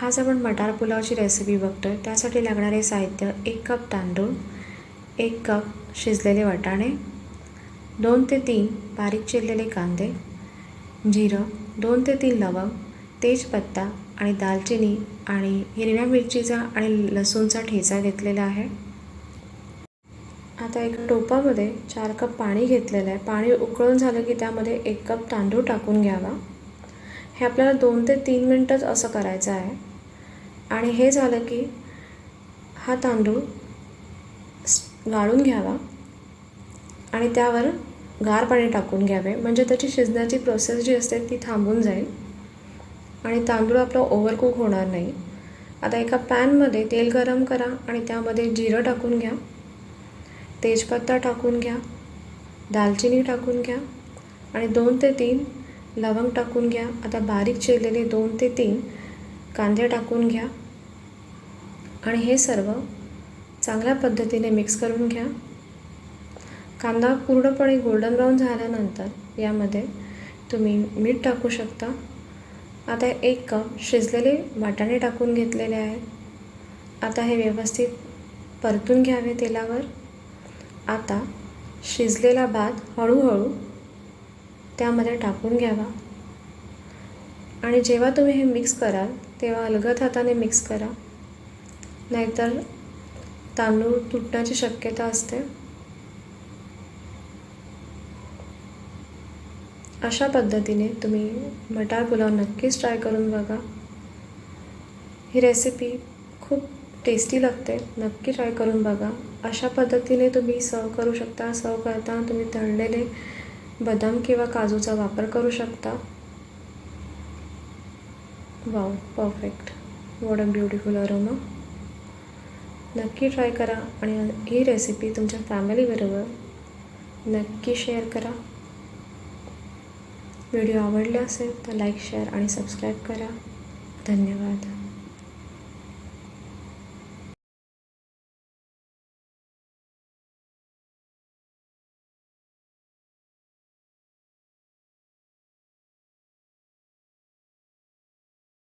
आज आपण मटार पुलावची रेसिपी बघतोय। त्यासाठी लागणारे साहित्य 1 कप तांदूळ, 1 कप शिजलेले वाटाणे, 2 ते 3 बारीक चिरलेले कांदे, जिरं, 2 ते 3 लवंग, तेजपत्ता आणि दालचिनी आणि हिरव्या मिरचीचा आणि लसूणचा ठेचा घेतलेला आहे। आता एका टोपामध्ये 4 कप पाणी घेतलेलं आहे। पाणी उकळून झालं की त्यामध्ये 1 कप तांदूळ टाकून घ्यावा। हे आपल्याला 2 ते 3 मिनिटच असं करायचं आहे। आणि हे झालं की हा तांदूळ गाळून घ्यावा आणि त्यावर गार पाणी टाकून घ्यावे, म्हणजे त्याची शिजण्याची प्रोसेस जी असते ती थांबून जाईल आणि तांदूळ आपला ओव्हरकुक होणार नाही। आता एका पॅनमध्ये तेल गरम करा आणि त्यामध्ये जिरं टाकून घ्या, तेजपत्ता टाकून घ्या, दालचिनी टाकून घ्या आणि 2 ते 3 लवंग टाकून घ्या। आता बारीक चिरलेले 2 ते 3 कांदे टाकून घ्या आणि हे सर्व चांगल्या पद्धतीने मिक्स करून घ्या। कांदा पूर्णपणे गोल्डन ब्राऊन झाल्यानंतर यामध्ये तुम्ही मीठ टाकू शकता। आता 1 कप शिजलेले वाटाणे टाकून घेतलेले आहेत। आता हे व्यवस्थित परतून घ्यावे तेलावर। आता शिजलेला भात हळूहळू त्यामध्ये टाकून घ्यावा आणि जेव्हा तुम्ही हे मिक्स कराल तेव्हा अलगद हाताने मिक्स करा, नाहीतर तांदूळ तुटण्याची शक्यता असते। अशा पद्धतीने तुम्ही मटार पुलाव नक्कीच ट्राय करून बघा। ही रेसिपी खूप टेस्टी लागते, नक्की ट्राय करून बघा। अशा पद्धतीने तुम्ही सर्व करू शकता। सर्व करताना तुम्ही तळलेले बदाम किंवा काजूचा वापर करू शकता। Wow, perfect, what a beautiful aroma. नक्की ट्राय करा आणि ही रेसिपी तुमच्या फॅमिलीबरोबर नक्की शेअर करा। व्हिडिओ आवडला असेल तर लाईक, शेअर आणि सबस्क्राईब करा। धन्यवाद।